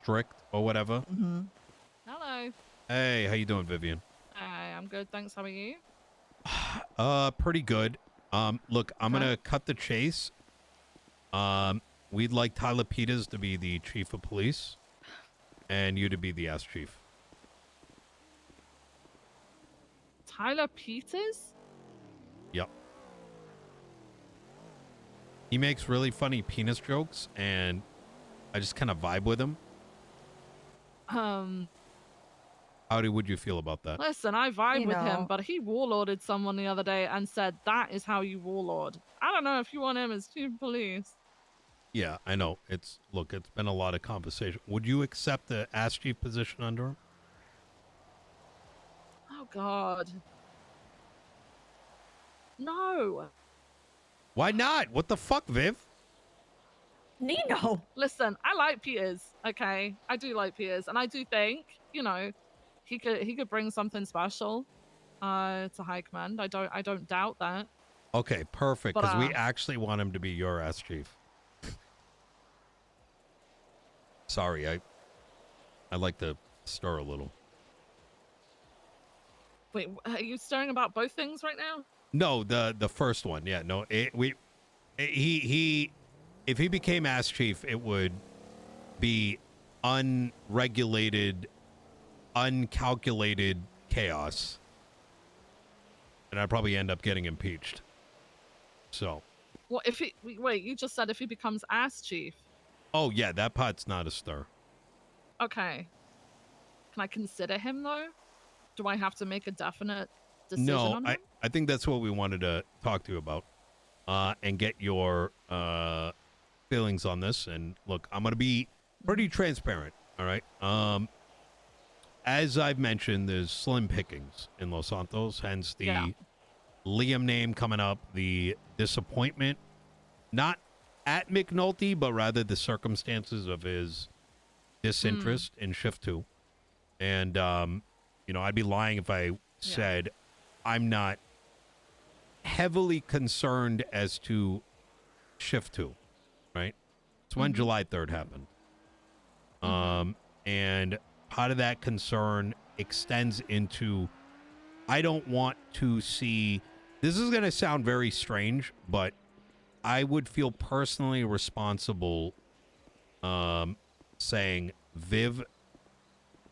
strict or whatever. Mm-hmm. Hello. Hey, how you doing, Vivian? Hi, I'm good. Thanks. How are you? Pretty good. Look, I'm gonna cut the chase. We'd like Tyler Peters to be the chief of police, and you to be the ass chief. Tyler Peters? Yep. He makes really funny penis jokes, and I just kind of vibe with him. How would you feel about that? Listen, I vibe with him, but he warlorded someone the other day and said that is how you warlord. I don't know if you want him as chief of police. Yeah, I know. It's been a lot of conversation. Would you accept the ass chief position under him? Oh God. No. Why not? What the fuck, Viv? Nino. Listen, I like Peters. Okay, I do like Peters, and I do think he could bring something special to high command. I don't doubt that. Okay, perfect. Because we actually want him to be your ass chief. Sorry, I like to stir a little. Wait, are you stirring about both things right now? No, the first one. Yeah, no. If he became ass chief, it would be unregulated, uncalculated chaos, and I'd probably end up getting impeached. So. Well, if he wait, you just said if he becomes ass chief. Oh yeah, that part's not a stir. Okay. Can I consider him though? Do I have to make a definite decision on him? I think that's what we wanted to talk to you about, and get your feelings on this. And look, I'm gonna be pretty transparent. All right. As I've mentioned, there's slim pickings in Los Santos, hence the Liam name coming up, the disappointment, not at McNulty, but rather the circumstances of his disinterest in Shift 2. And, I'd be lying if I said I'm not heavily concerned as to Shift 2, right? It's when July 3rd happened. And part of that concern extends into, I don't want to see, this is going to sound very strange, but I would feel personally responsible saying, Viv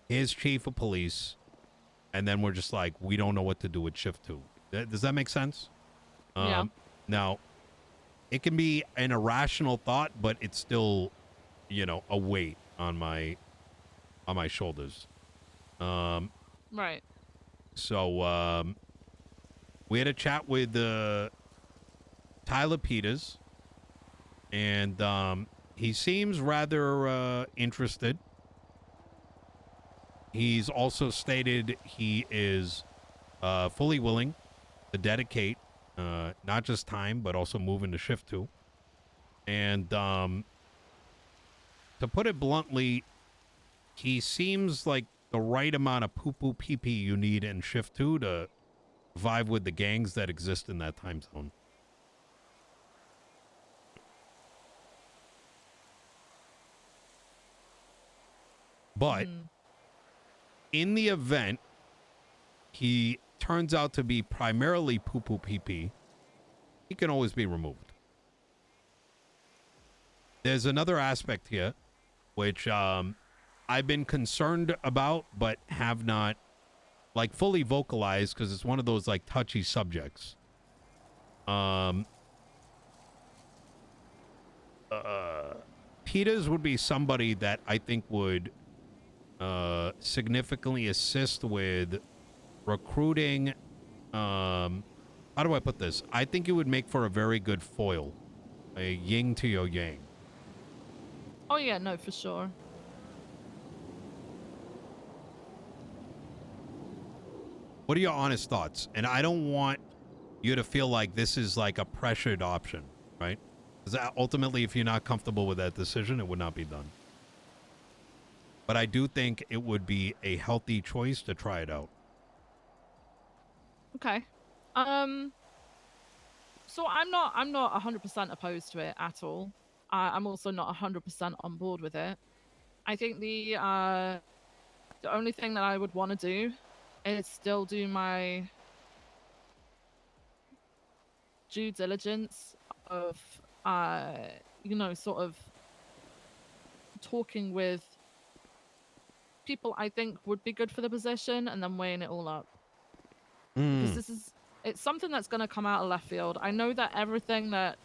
is chief of police, and then we're just like, we don't know what to do with Shift 2. Does that make sense? Yeah. Now, it can be an irrational thought, but it's still, a weight on my shoulders. Right. So we had a chat with Tyler Peters, and he seems rather interested. He's also stated he is fully willing to dedicate not just time, but also move into Shift 2. And to put it bluntly, he seems like the right amount of poo-poo pee-pee you need in Shift 2 to vibe with the gangs that exist in that time zone. But in the event he turns out to be primarily poo-poo pee-pee, he can always be removed. There's another aspect here, which I've been concerned about, but have not fully vocalized because it's one of those touchy subjects. Peters would be somebody that I think would significantly assist with recruiting. How do I put this? I think it would make for a very good foil, a yin to your yang. Oh yeah, no, for sure. What are your honest thoughts? And I don't want you to feel like this is like a pressured option, right? Because ultimately, if you're not comfortable with that decision, it would not be done. But I do think it would be a healthy choice to try it out. Okay. So I'm not 100% opposed to it at all. I'm also not 100% on board with it. I think the only thing that I would want to do is still do my due diligence of you know, sort of talking with people I think would be good for the position and then weighing it all up. Because Mm, it's something that's going to come out of left field. I know that everything that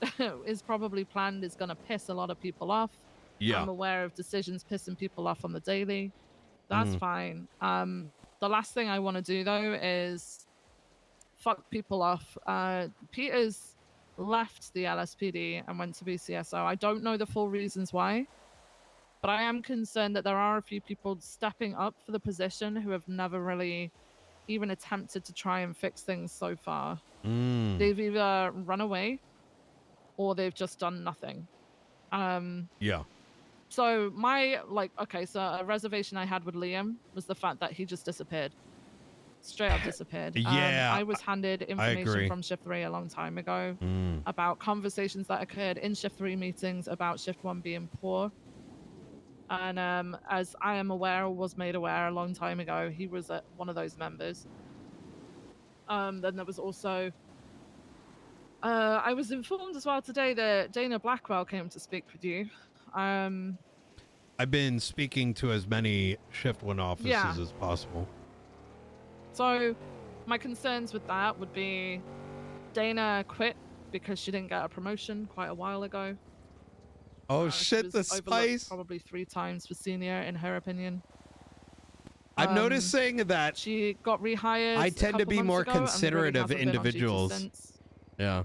is probably planned is going to piss a lot of people off. yeah. I'm aware of decisions pissing people off on the daily. That's Mm, fine. The last thing I want to do though is fuck people off. Peter's left the LSPD and went to BCSO. I don't know the full reasons why, but I am concerned that there are a few people stepping up for the position who have never really even attempted to try and fix things so far. mm, They've either run away or they've just done nothing. Um, yeah. so my okay, so a reservation I had with Liam was the fact that he just disappeared. Straight up disappeared. Yeah, I was handed I information agree. from Shift 3 a long time ago Mm, about conversations that occurred in Shift 3 meetings about Shift 1 being poor. And as I am aware or was made aware a long time ago, he was one of those members. Then there was also I was informed as well today that Dana Blackwell came to speak with you. Um, I've been speaking to as many Shift 1 yeah. offices as possible. So my concerns with that would be Dana quit because she didn't get a promotion quite a while ago. Oh She shit, was the overlooked spice. probably 3 times for senior, in her opinion. I'm Um, noticing that she got I rehired a tend to couple be months more ago and really considerate of hasn't been on duty individuals. since. Yeah.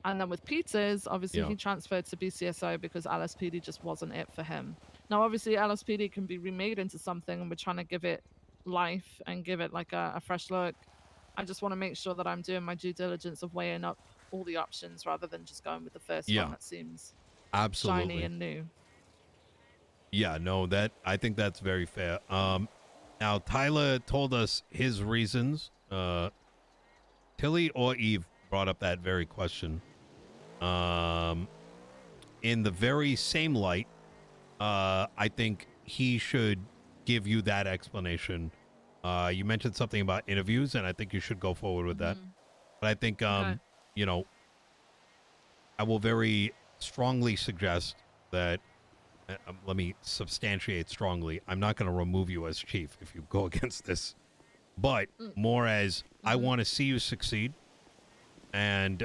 And then with Peters, obviously Yeah. he transferred to BCSO because LSPD just wasn't it for him. Now, obviously LSPD can be remade into something, and we're trying to give it life and give it like a fresh look. I just want to make sure that I'm doing my due diligence of weighing up all the options rather than just going with the first one Yeah. that seems shiny Absolutely. and new. Yeah, no, that I think that's very fair. Now Tyler told us his reasons. Tilly or Eve brought up that very question. Um in the very same light, I think he should give you that explanation. You mentioned something about interviews, and I think you should go forward with that. Hmm. But I think, Okay. you know, I will very strongly suggest that. Let me substantiate strongly. I'm not going to remove you as chief if you go against this, but more as I Mm-hmm. want to see you succeed. And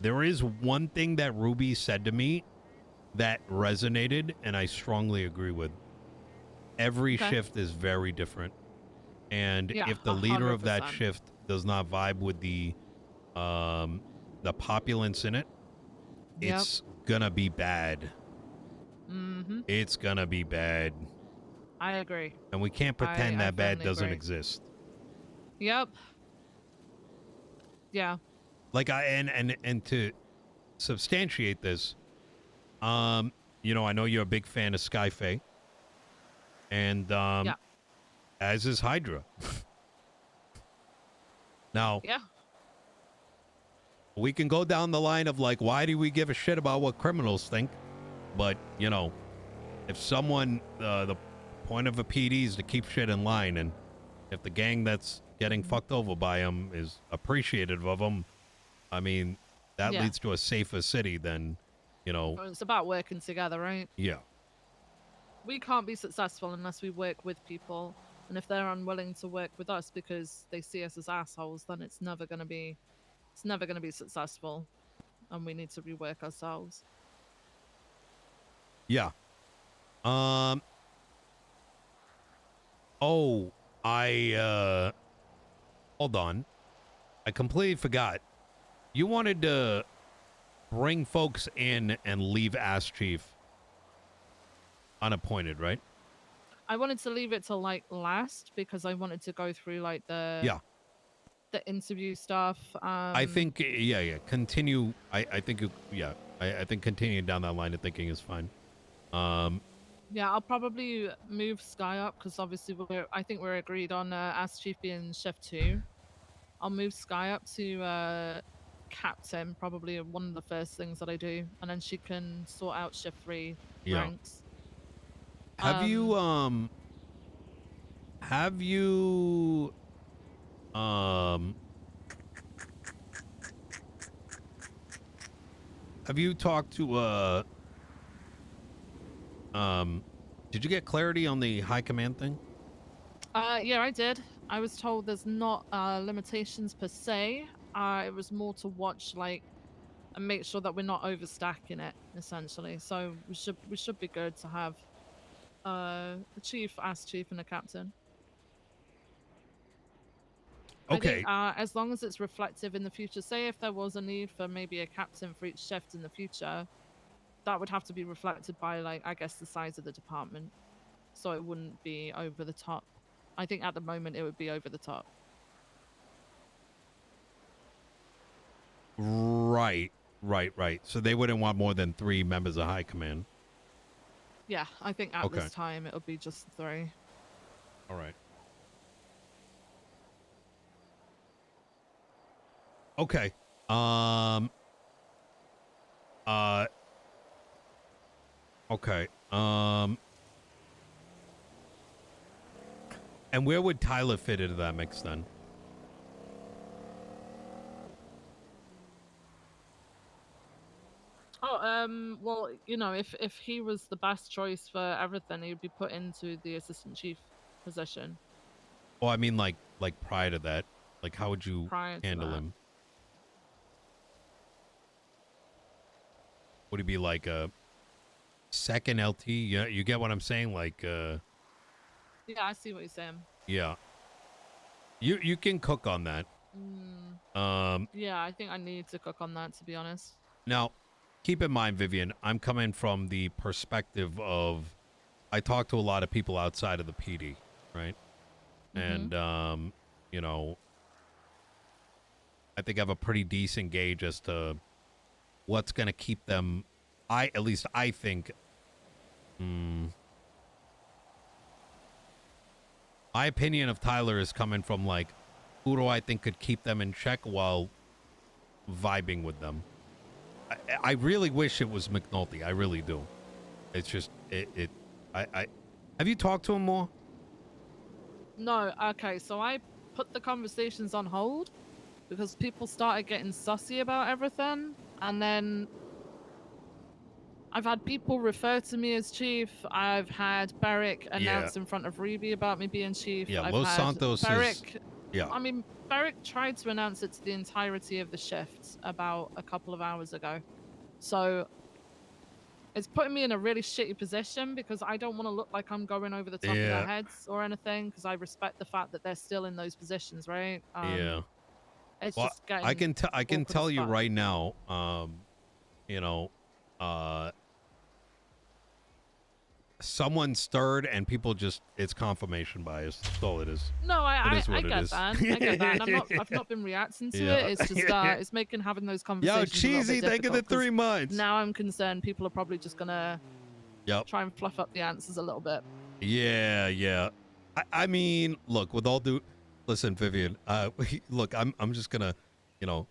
there is one thing that Ruby said to me that resonated, and I strongly agree with. Every Okay. shift is very different, and Yeah, if the leader of that 100%. shift does not vibe with the populace in it, Yep. it's gonna be bad. Mm-hmm. It's gonna be bad, I agree. and we can't pretend I that bad firmly doesn't agree. exist. Yep. Yeah. Like and to substantiate this, um, I know you're a big fan of Skyfae, and Yeah. as is Hydra. Now Yeah. we can go down the line of like, why do we give a shit about what criminals think? But if someone, the point of a PD is to keep shit in line, and if the gang that's getting Mhm. fucked over by them is appreciative of them, I mean, that Yeah. leads to a safer city than, Well, it's about working together, right? yeah, We can't be successful unless we work with people. And if they're unwilling to work with us because they see us as assholes, then it's never gonna be successful. And we need to rework ourselves. yeah. Um. Oh, I hold on. I completely forgot. You wanted to bring folks in and leave Ask Chief unappointed, right? I wanted to leave it till like last because I wanted to go through like the Yeah. the interview stuff. I think, yeah. Continue. I think, yeah. I think continuing down that line of thinking is fine. Yeah, I'll probably move Sky up because obviously I think we're agreed on as chief being chef 2. I'll move Sky up to captain, probably one of the first things that I do, and then she can sort out shift 3 Yeah. ranks. Have you have you talked to did you get clarity on the high command thing? Yeah, I did. I was told there's not limitations per se. It was more to watch like and make sure that we're not overstacking it essentially. So we should be good to have a chief as chief and a captain. I think Okay. as long as it's reflective in the future, say if there was a need for maybe a captain for each shift in the future, that would have to be reflected by like I guess the size of the department. So it wouldn't be over the top. I think at the moment it would be over the top. Right. So they wouldn't want more than 3 members of high command. Yeah, I think at Okay. this time it'll be just 3. All right. Okay. Okay. And where would Tyler fit into that mix then? Oh, well, you know, if he was the best choice for everything, he would be put into the assistant chief position Oh, I mean like prior to that. Like how would you prior to handle that. him? Would he be like a second LT? Yeah, you get what I'm saying? Like Yeah, I see what you're saying. yeah. You can cook on that. Yeah, I think I need to cook on that, to be honest. Now, keep in mind, Vivian, I'm coming from the perspective of I talk to a lot of people outside of the PD, right? And you know, I think I have a pretty decent gauge as to what's going to keep them. At least I think. My opinion of Tyler is coming from like, who do I think could keep them in check while vibing with them? I really wish it was McNulty. I really do. It's just I have you talked to him more? No, okay, so I put the conversations on hold because people started getting sussy about everything, and then I've had people refer to me as chief. I've had Beric announce in front of Ruby about me being chief. Yeah, I've Los had Santos Beric. is. Yeah. I mean, Beric tried to announce it to the entirety of the shift about a couple of hours ago. So it's putting me in a really shitty position because I don't want to look like I'm going over the top of their heads or anything because I respect the fact that they're still in those positions, right? Yeah. It's Well, just getting I can awkward tell as you fuck. right now, you know, someone stirred and people just it's confirmation bias. That's all it is. No, It is I what it get is. that. I get that. And I've not been reacting to it. It's just it's making having those Yo, conversations a little cheesy, bit thank you the difficult, 'cause 3 months. now I'm concerned people are probably just gonna try and fluff up the answers a little bit. Yeah. I mean, look, with all due listen, Vivian, look, I'm just gonna, you know,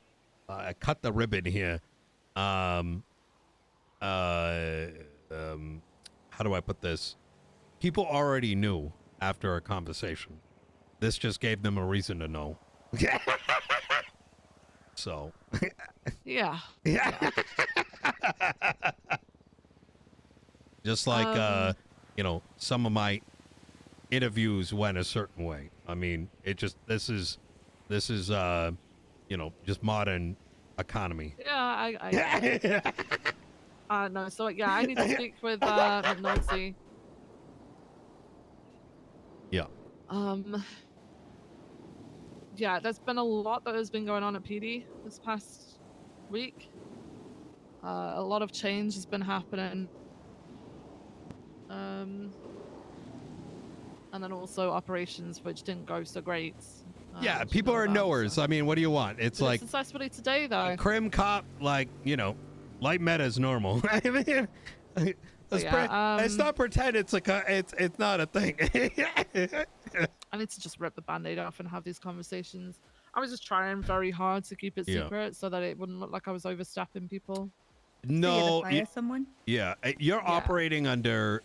cut the ribbon here. How do I put this? People already knew after a conversation. This just gave them a reason to know. So. Yeah. Just like, you know, some of my interviews went a certain way. I mean, it just this is you know, just modern economy. Yeah, I no, so yeah, I need to speak with McNulty. Yeah. Yeah, there's been a lot that has been going on at PD this past week. A lot of change has been happening. And then also operations which didn't go so great. Yeah, people are knowers. So. I mean, what do you want? It's like successfully today though. Crim Cop, like, you know, light meta is normal. I mean, let's not pretend it's it's not a thing. I need to just rip the band-aid off and have these conversations. I was just trying very hard to keep it secret so that it wouldn't look like I was overstepping people. No, fire someone. Yeah, you're operating under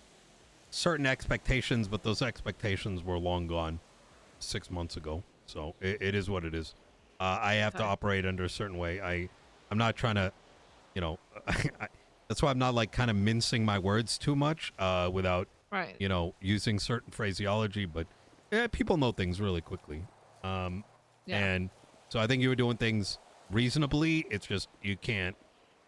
certain expectations, but those expectations were long gone 6 months ago. So it is what it is. I have to Okay. operate under a certain way. I'm not trying to, you know, that's why I'm not like kind of mincing my words too much without, Right. you know, using certain phraseology. But people know things really quickly. Um, Yeah. and so I think you were doing things reasonably. It's just you can't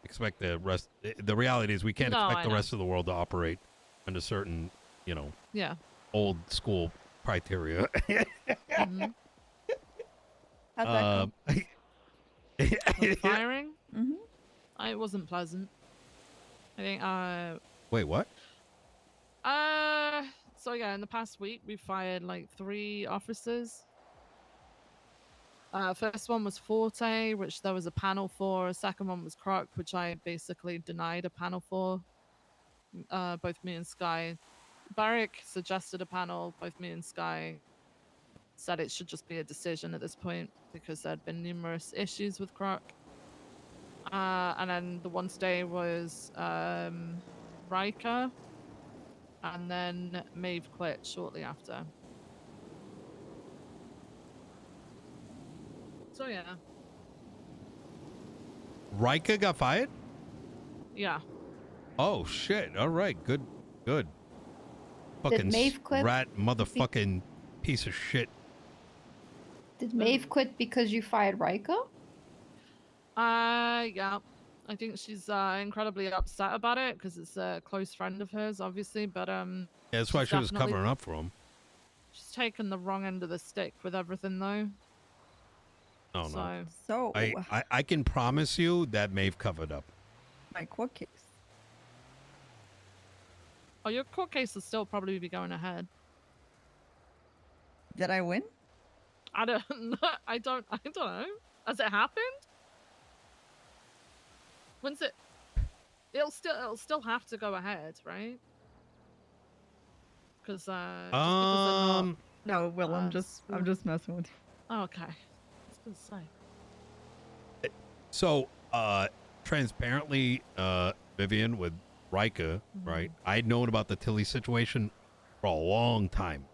expect the rest. The reality is we can't No, expect I the know. rest of the world to operate under certain, you know, Yeah. old school criteria. Mm-hmm. How'd that go? The firing, Mm-hmm. it wasn't pleasant. I think. Wait, what? So yeah, in the past week, we fired like 3 officers. First one was Forte, which there was a panel for. Second one was Croc, which I basically denied a panel for. Both me and Sky. Barrick suggested a panel. Both me and Sky said it should just be a decision at this point because there had been numerous issues with Croc. And then the one today was Riker, and then Maeve quit shortly after. So yeah, Rika got fired? yeah. Oh shit! All right, good, good. Fucking Maeve quit rat, motherfucking piece of shit. Did Maeve quit because you fired Rika? Yeah. I think she's incredibly upset about it because it's a close friend of hers, obviously. But Yeah, that's why she's she was definitely covering up for him. she's taken the wrong end of the stick with everything, though. No, So no. So, I can promise you that Maeve covered up. my court case. oh, your court case will still probably be going ahead. Did I win? I don't know. I don't know. Has it happened? When's it? It'll still have to go ahead, right? Because just because they're not. No, Will, I'm just messing with you. Oh, okay. I was gonna say. So, transparently, Vivian with Rika, right? I'd known about the Tilly situation for a long time.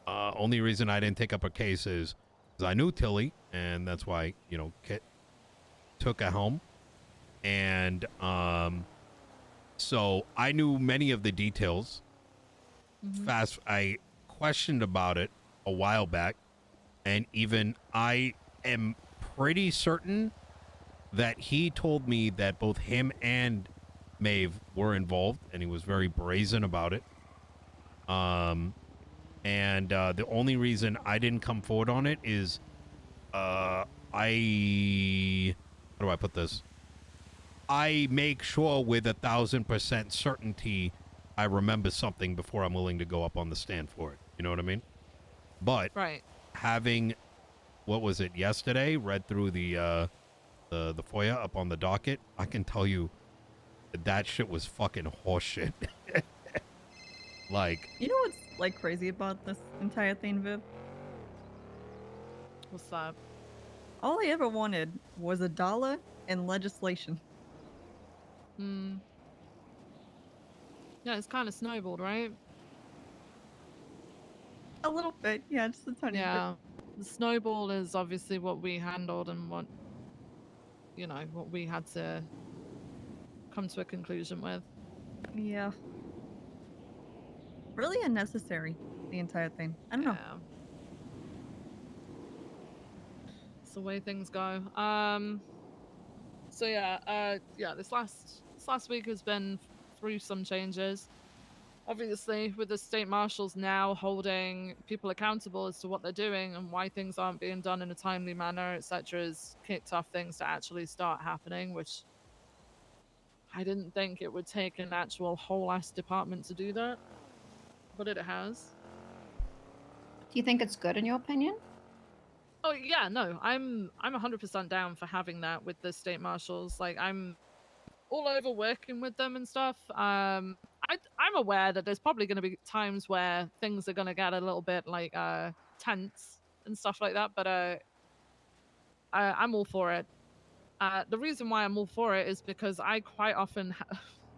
Only reason I didn't take up her case is because I knew Tilly, and that's why, you know, Kit took her home. And so I knew many of the details. I questioned about it a while back, and even I am pretty certain that he told me that both him and Maeve were involved, and he was very brazen about it. And the only reason I didn't come forward on it is, how do I put this? I make sure with 1,000% certainty I remember something before I'm willing to go up on the stand for it. You know what I mean? But Right. having, what was it, yesterday, read through the FOIA up on the docket, I can tell you that shit was fucking horseshit. Like, You know what's like crazy about this entire thing, Viv? What's that? All I ever wanted was $1 and legislation. Hmm. Yeah, it's kind of snowballed, right? A little bit, yeah, just a tiny bit. Yeah. The snowball is obviously what we handled and what we had to come to a conclusion with. Yeah. Really unnecessary, the entire thing. I don't know. Yeah. It's the way things go. So yeah, this last week has been through some changes. Obviously, with the state marshals now holding people accountable as to what they're doing and why things aren't being done in a timely manner, etc., has kicked off things to actually start happening, which I didn't think it would take an actual whole ass department to do that, but it has. Do you think it's good in your opinion? Oh yeah, no, I'm 100% down for having that with the state marshals. Like I'm all over working with them and stuff. I'm aware that there's probably going to be times where things are going to get a little bit like tense and stuff like that, but I'm all for it. The reason why I'm all for it is because I quite often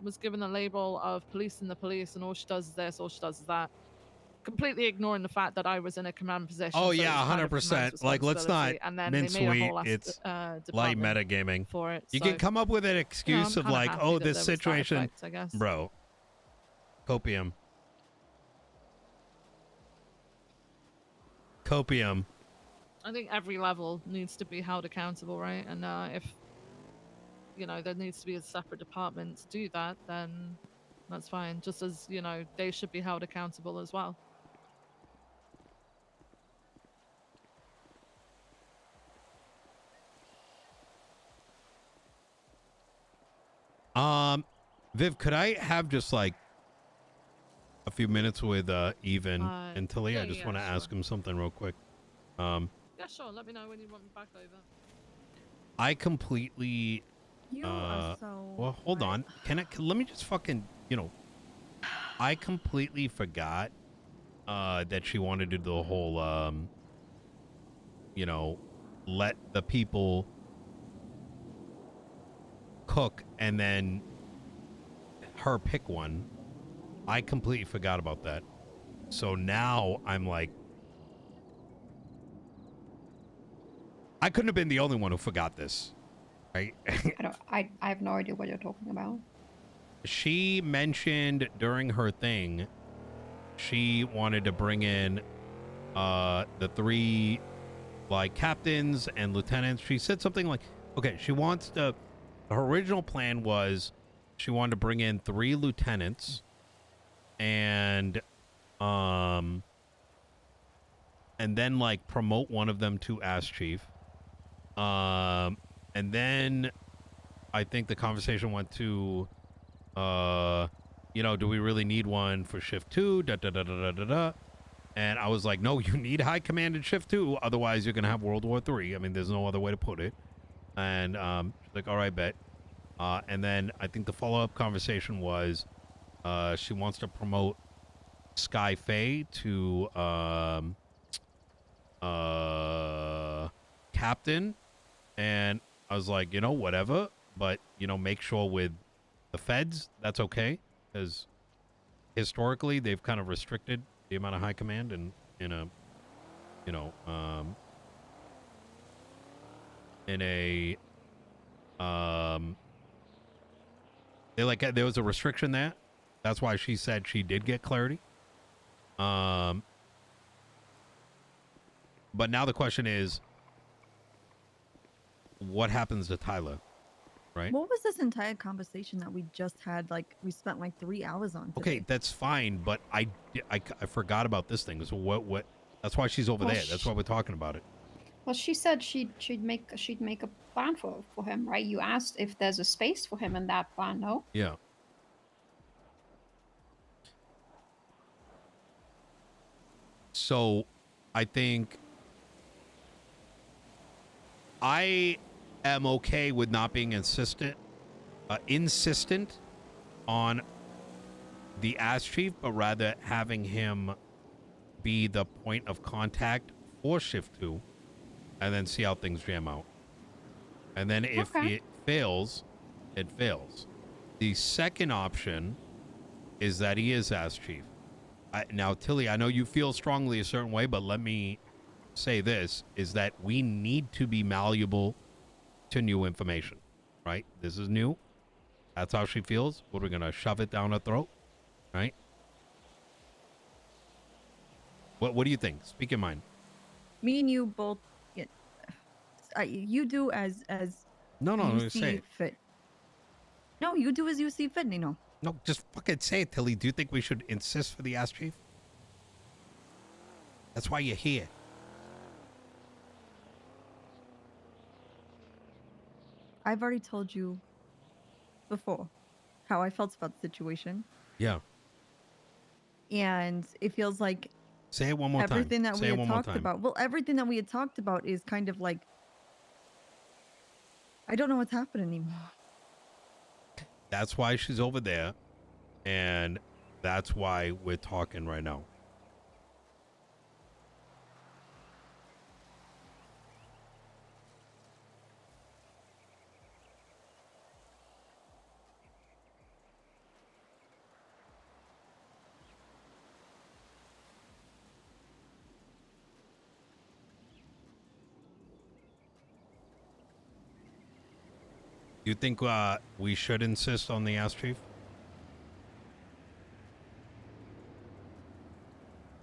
was given a label of policing the police, and all she does is this, all she does is that, completely ignoring the fact that I was in a command position. Oh so it yeah, was kind of command's 100%. Like, let's not responsibility, and then they mince made a sweet. whole ass It's light department metagaming. for it. You So, can come up with an you know, excuse I'm of kind of like, happy oh, that this there was that situation, effect, I guess. bro. Copium. Copium. I think every level needs to be held accountable, right? And if you know there needs to be a separate department to do that, then that's fine. Just as you know, they should be held accountable as well. Viv, could I have just like a few minutes with Even and Tilly? Yeah, I just yeah, want to sure. ask him something real quick. Yeah, sure. Let me know when you want me back over. I completely You are so. well, hold on. Let me just fucking, I completely forgot that she wanted to do the whole let the people cook and then her pick one. I completely forgot about that. So now I'm like, I couldn't have been the only one who forgot this, right? I have no idea what you're talking about. She mentioned during her thing, she wanted to bring in the 3 like captains and lieutenants. She said something like, okay, her original plan was she wanted to bring in 3 lieutenants and then like promote one of them to as chief. And then I think the conversation went to do we really need one for shift 2? Da da da da da da da. And I was like, no, you need high command in shift 2, otherwise you're gonna have World War III. I mean, there's no other way to put it. And she's like, all right, bet. And then I think the follow-up conversation was she wants to promote Sky Faye to captain. And I was like, whatever, but make sure with the feds that's okay, because historically they've kind of restricted the amount of high command in a there was a restriction there. That's why she said she did get clarity. But now the question is, what happens to Tyler? Right? What was this entire conversation that we just had? Like, we spent like 3 hours on today. Okay, that's fine, but I forgot about this thing. So what? That's why she's over there. That's why we're talking about it. Well, she said she'd make a plan for him, right? You asked if there's a space for him in that plan, no? Yeah. So, I think I am okay with not being insistent on the as chief, but rather having him be the point of contact for shift 2, and then see how things jam out. And then if it fails, it fails. The second option is that he is as chief. Now, Tilly, I know you feel strongly a certain way, but let me say this, is that we need to be malleable to new information, right? This is new. That's how she feels. What, are we going to shove it down her throat, right? What do you think? Speak your mind. Me and you both. You do as No, you say see it. fit. No, you do as you see fit, Nino. No, just fucking say it, Tilly. Do you think we should insist for the ass chief? That's why you're here. I've already told you before how I felt about the situation. Yeah. And it feels like say it one more time. Everything that we had talked about. Well, everything that we had talked about is kind of like, I don't know what's happening anymore. That's why she's over there, and that's why we're talking right now. You think we should insist on the Ask Chief?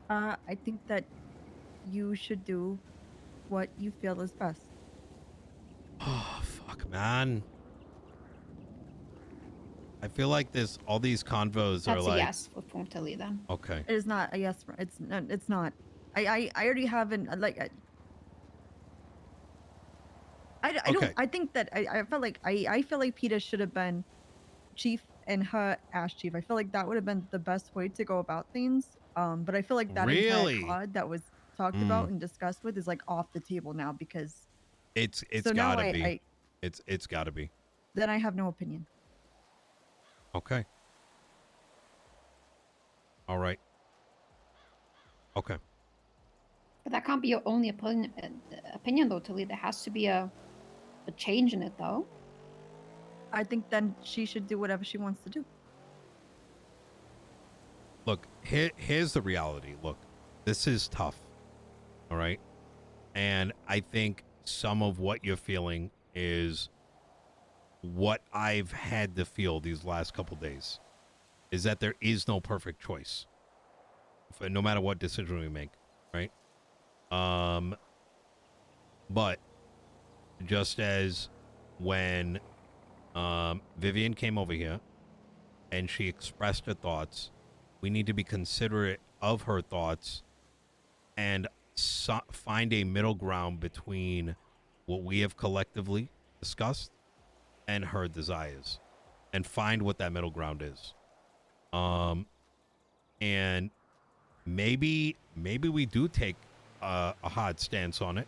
I think that you should do what you feel is best. Oh, fuck, man. I feel like all these convos are That's a like, yes from Tilly then. okay. It is not a yes. It's not. It's not. I already haven't like. I don't. Okay. I think that I felt like I feel like PETA should have been chief and her ash chief. I feel like that would have been the best way to go about things. But I feel like that entire Really? COD that was talked about and discussed with is like off the table now because It's so now gotta be. I It's gotta be. then I have no opinion. Okay. All right. Okay. But that can't be your only opinion though, Tilly. There has to be a change in it though. I think then she should do whatever she wants to do. Look, here's the reality. Look, this is tough. All right. And I think some of what you're feeling is what I've had to feel these last couple days is that there is no perfect choice no matter what decision we make. Right. But just as when Vivian came over here and she expressed her thoughts, we need to be considerate of her thoughts and find a middle ground between what we have collectively discussed and her desires and find what that middle ground is. And maybe we do take a hard stance on it,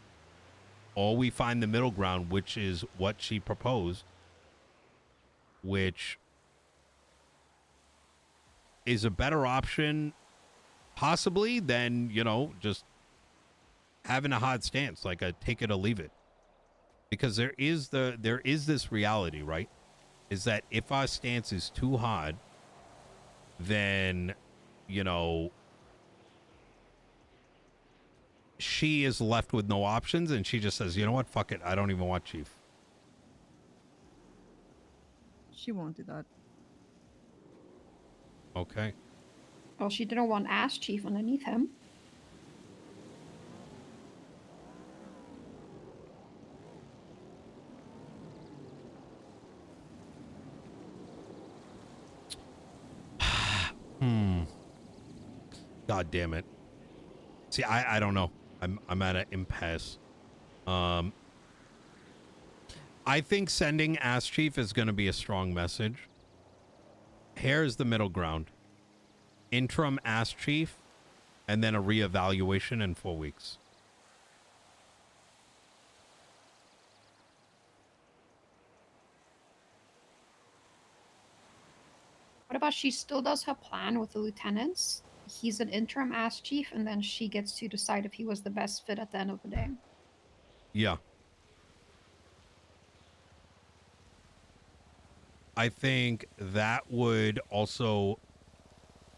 or we find the middle ground, which is what she proposed, which is a better option possibly than, just having a hard stance, like a take it or leave it. Because there is this reality, right? Is that if our stance is too hard, then, she is left with no options and she just says, you know what, fuck it, I don't even want Chief. She won't do that. Okay. Well, she didn't want Ash Chief underneath him. God damn it. See, I don't know. I'm at an impasse. I think sending Ask Chief is going to be a strong message. Here's the middle ground. Interim Ask Chief, and then a reevaluation in 4 weeks. What about she still does her plan with the lieutenants? He's an interim Ash Chief, and then she gets to decide if he was the best fit at the end of the day. Yeah. I think that would also,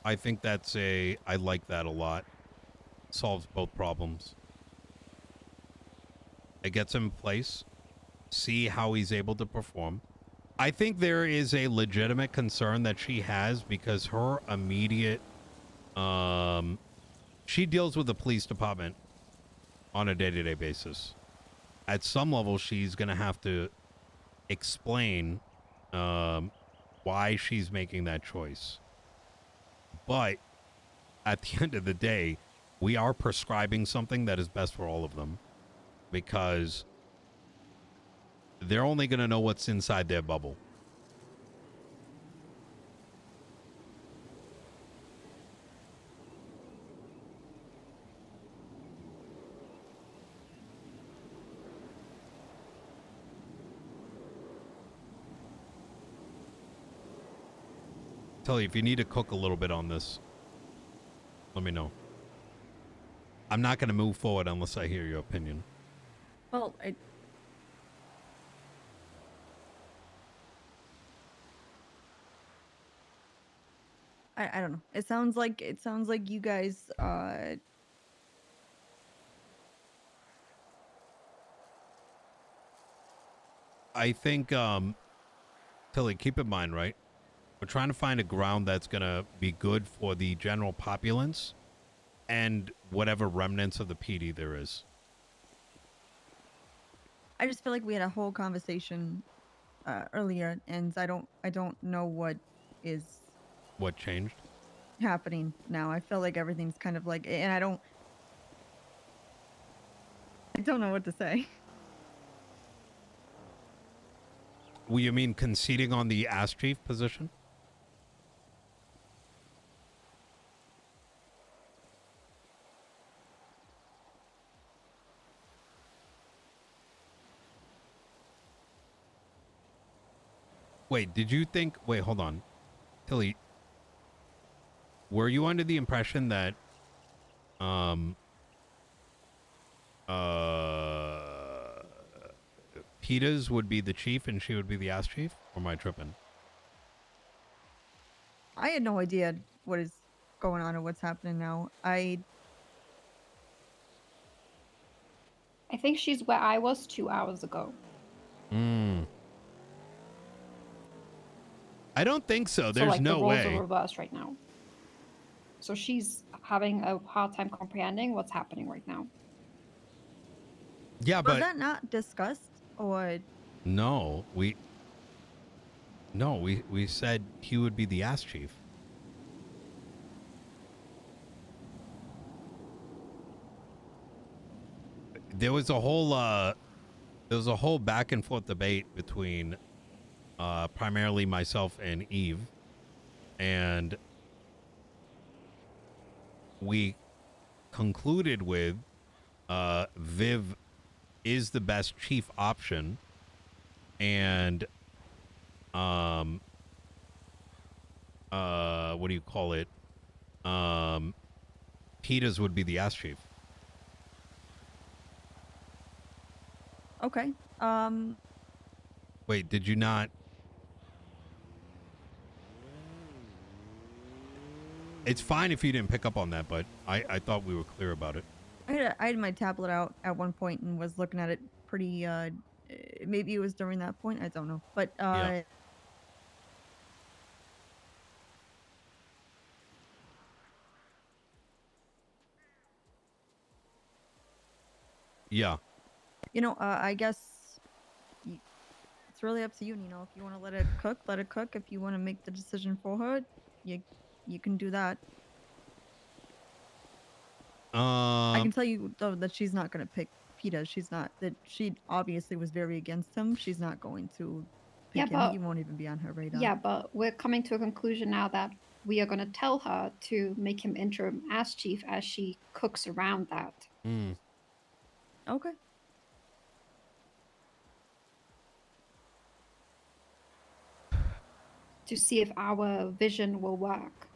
I think that's I like that a lot. Solves both problems. It gets him in place. See how he's able to perform. I think there is a legitimate concern that she has because her immediate, she deals with the police department on a day-to-day basis. At some level, she's going to have to explain why she's making that choice. But at the end of the day, we are prescribing something that is best for all of them because they're only going to know what's inside their bubble. Tell you, if you need to cook a little bit on this, let me know. I'm not going to move forward unless I hear your opinion. Well, I don't know. It sounds like you guys I think Tilly, keep in mind, right? We're trying to find a ground that's going to be good for the general populace and whatever remnants of the PD there is. I just feel like we had a whole conversation earlier, and I don't know what is What changed? happening now. I feel like everything's kind of like, and I don't know what to say. Well, you mean conceding on the Ass Chief position? Wait, did you think... Wait, hold on. Tilly, were you under the impression that... Petas would be the chief and she would be the Ass Chief? Or am I tripping? I had no idea what is going on or what's happening now. I think she's where I was 2 hours ago. I don't think so. So There's like no the roles way. are reversed right now. So she's having a hard time comprehending what's happening right now. Yeah, Was but that not discussed, or no, we said he would be the Ass Chief. There was a whole back and forth debate between primarily myself and Eve, and we concluded with Viv is the best chief option, and what do you call it? Petas would be the Ass Chief. okay? Wait, did you not? It's fine if you didn't pick up on that, but I thought we were clear about it. I had my tablet out at one point and was looking at it pretty. Maybe it was during that point. I don't know, but Yeah. Yeah. you know, I guess it's really up to you, Nino. If you want to let it cook, let it cook. If you want to make the decision for her, you can do that. I can tell you though that she's not going to pick Peta. She's not. That she obviously was very against him. She's not going to pick him. He won't even be on her radar. Yeah, but we're coming to a conclusion now that we are going to tell her to make him interim Ass Chief as she cooks around that. Okay. To see if our vision will work.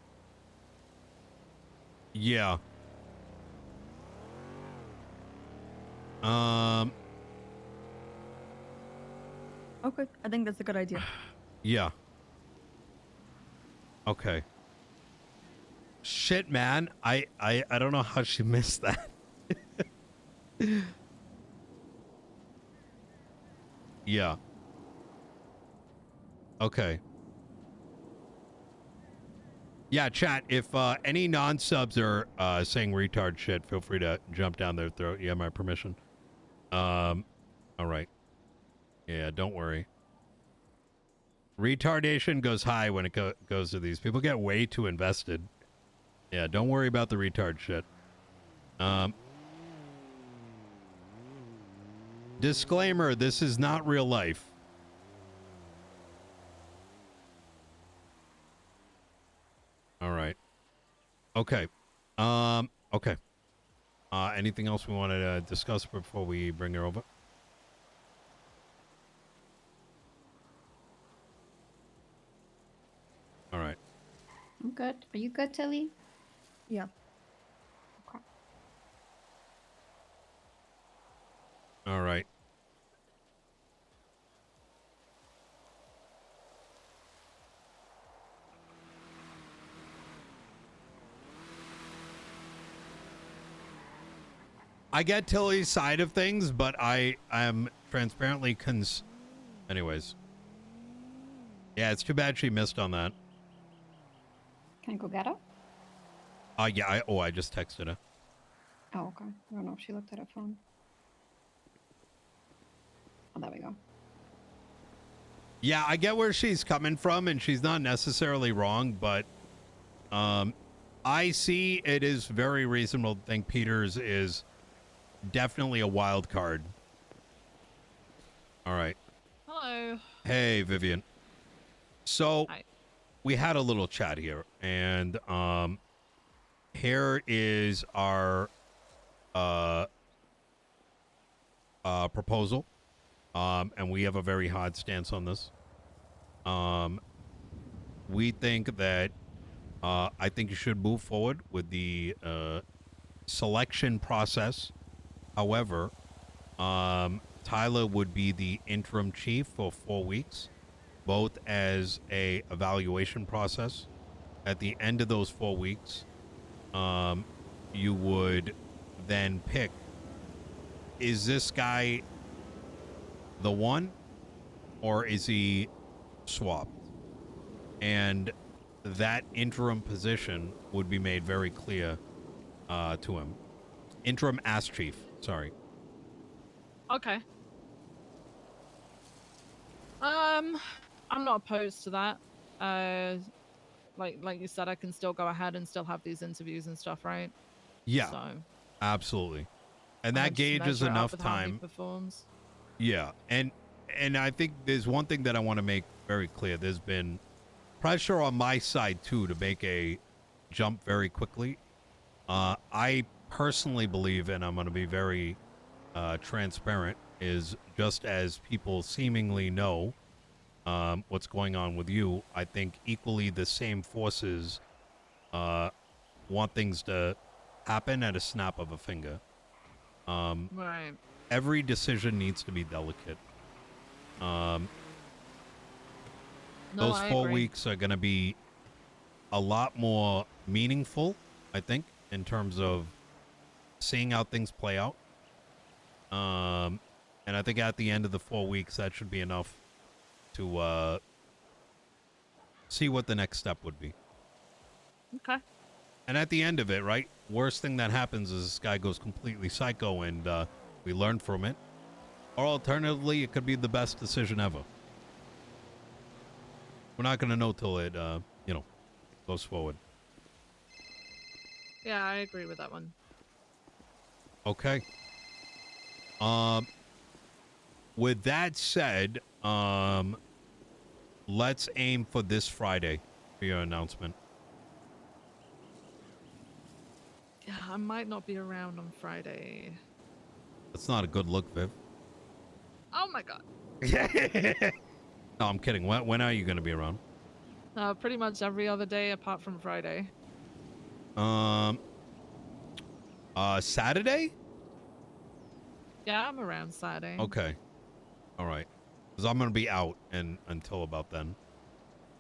Yeah. Okay. I think that's a good idea. Yeah. Okay. Shit, man. I don't know how she missed that. Yeah. Okay. Yeah, chat, if any non-subs are saying retard shit, feel free to jump down their throat. You have my permission. All right. Yeah, don't worry. Retardation goes high when it goes to these. People get way too invested. Yeah, don't worry about the retard shit. Disclaimer, this is not real life. All right. Okay. Okay. Anything else we wanted to discuss before we bring her over? All right. I'm good. Are you good, Tilly? Yeah. Okay. All right. I get Tilly's side of things, but I am transparently anyways. Yeah, it's too bad she missed on that. Can I go get her? Yeah, I just texted her. Oh, okay. I don't know if she looked at her phone. Oh, there we go. Yeah, I get where she's coming from, and she's not necessarily wrong, but I see it is very reasonable to think Peters is definitely a wild card. All right. Hello. Hey, Vivian. So Hi. we had a little chat here, and here is our proposal, and we have a very hard stance on this. We think that I think you should move forward with the selection process. However, Tyler would be the interim chief for 4 weeks, both as a evaluation process. At the end of those 4 weeks, you would then pick, is this guy the one, or is he swapped? And that interim position would be made very clear to him. Interim ass chief, sorry. Okay. I'm not opposed to that. Like you said, I can still go ahead and still have these interviews and stuff, right? Yeah, So absolutely. And I that just gauges measure it up enough with how he time. performs. Yeah, and I think there's one thing that I want to make very clear. There's been pressure on my side too to make a jump very quickly. I personally believe, and I'm going to be very transparent, is just as people seemingly know what's going on with you, I think equally the same forces want things to happen at a snap of a finger. Right. Every decision needs to be delicate. No, Those I 4 agree. weeks are going to be a lot more meaningful, I think, in terms of seeing how things play out. And I think at the end of the 4 weeks, that should be enough to see what the next step would be. Okay. And at the end of it, right, worst thing that happens is this guy goes completely psycho and we learn from it. Or alternatively, it could be the best decision ever. We're not going to know till it, goes forward. Yeah, I agree with that one. Okay. With that said, let's aim for this Friday for your announcement. Yeah, I might not be around on Friday. That's not a good look, Viv. Oh my god. No, I'm kidding. When are you going to be around? Pretty much every other day apart from Friday. Saturday? Yeah, I'm around Saturday. Okay. All right. Because I'm going to be out until about then.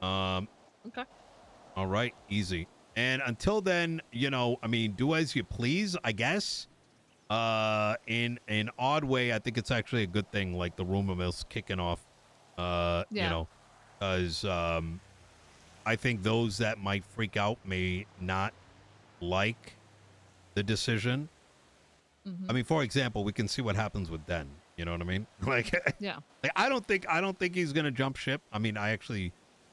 Okay. All right. Easy. And until then, do as you please, I guess. In an odd way, I think it's actually a good thing, like the rumor mill's kicking off. Because I think those that might freak out may not like the decision. Mm-hmm. I mean, for example, we can see what happens with Den. You know what I mean? Yeah. I don't think he's gonna jump ship. I mean, I actually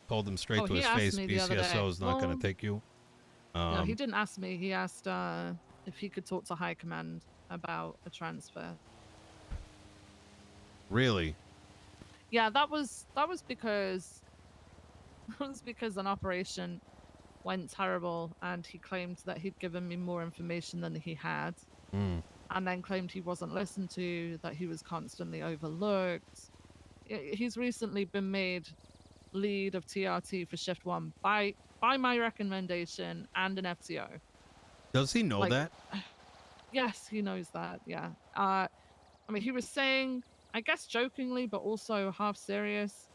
told him straight to he his asked face, me the other day. BCSO is not gonna Well, take you. No, he didn't ask me. He asked if he could talk to High Command about a transfer. Really? Yeah, that was because an operation went terrible, and he claimed that he'd given me more information than he had, and then claimed he wasn't listened to, that he was constantly overlooked. He's recently been made lead of TRT for Shift 1 by my recommendation and an FTO. Does he know that? Yes, he knows that, yeah. I mean, he was saying, I guess jokingly, but also half serious,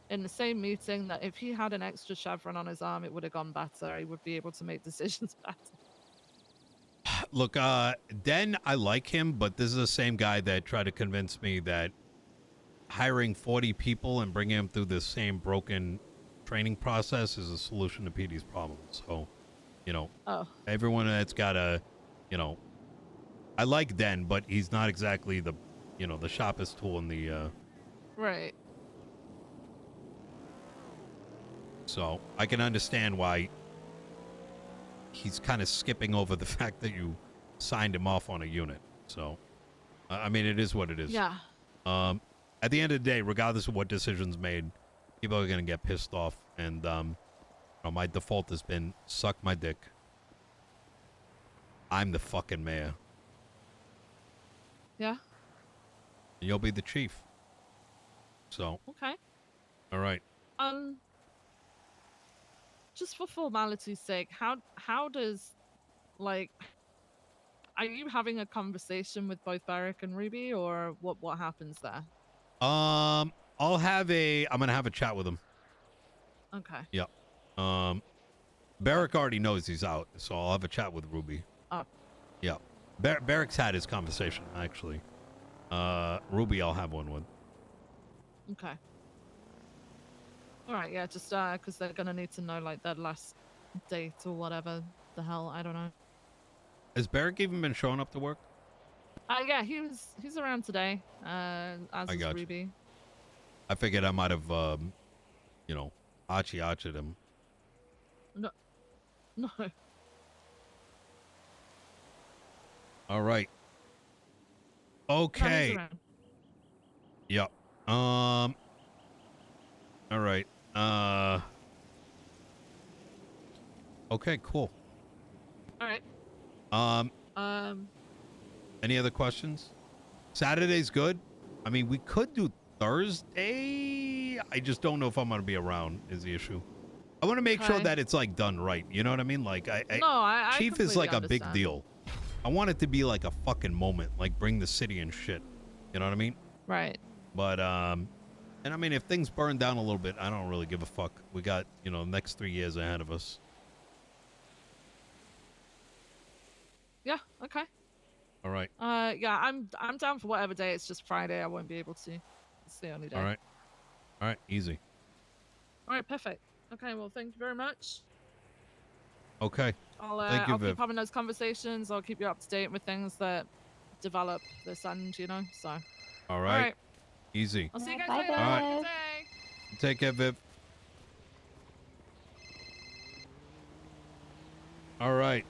in the same meeting, that if he had an extra chevron on his arm, it would have gone better. He would be able to make decisions better. Look, Den, I like him, but this is the same guy that tried to convince me that hiring 40 people and bringing them through the same broken training process is a solution to PD's problems. So, you know, Oh, everyone that's got a, you know, I like Den, but he's not exactly the, you know, the sharpest tool in the, right. so I can understand why he's kind of skipping over the fact that you signed him off on a unit. So, I mean, it is what it is. Yeah. At the end of the day, regardless of what decision's made, people are going to get pissed off. And, you know, my default has been suck my dick. I'm the fucking mayor. Yeah. And you'll be the chief. So, Okay. all right. Just for formality's sake, how does, like, are you having a conversation with both Barrick and Ruby, or what happens there? I'm going to have a chat with him. Okay. Yep. Barrick already knows he's out, so I'll have a chat with Ruby. Oh. Yep. Barrick's had his conversation, actually. Ruby, I'll have one with. Okay. All right. Yeah. Just because they're gonna need to know like their last date or whatever the hell. I don't know. Has Barrick even been showing up to work? Yeah. He's around today. As I is got you. Ruby. I figured I might have, you know, archie'd him. No. No. All right. No, Okay. he's around. Yep. All right. Okay, cool. All right. Any other questions? Saturday's good. I mean, we could do Thursday. I just don't know if I'm going to be around is the issue. I want to make sure Okay. that it's like done right. You know what I mean? Like I Chief is like a completely big understand. deal. I want it to be like a fucking moment, like bring the city and shit. You know what I mean? Right. But and I mean, if things burn down a little bit, I don't really give a fuck. We got, you know, the next 3 years ahead of us. Yeah. Okay. All right. Yeah. I'm down for whatever day. It's just Friday. I won't be able to. It's the only day. All right. All right. Easy. All right. Perfect. Okay. Well, thank you very much. Okay. I'll you, keep Viv. having those conversations. I'll keep you up to date with things that develop this end, you know. So, All all right. right. Easy. I'll see you guys Bye, later. All Have right. a good Viv. day. Take care, Viv. All right.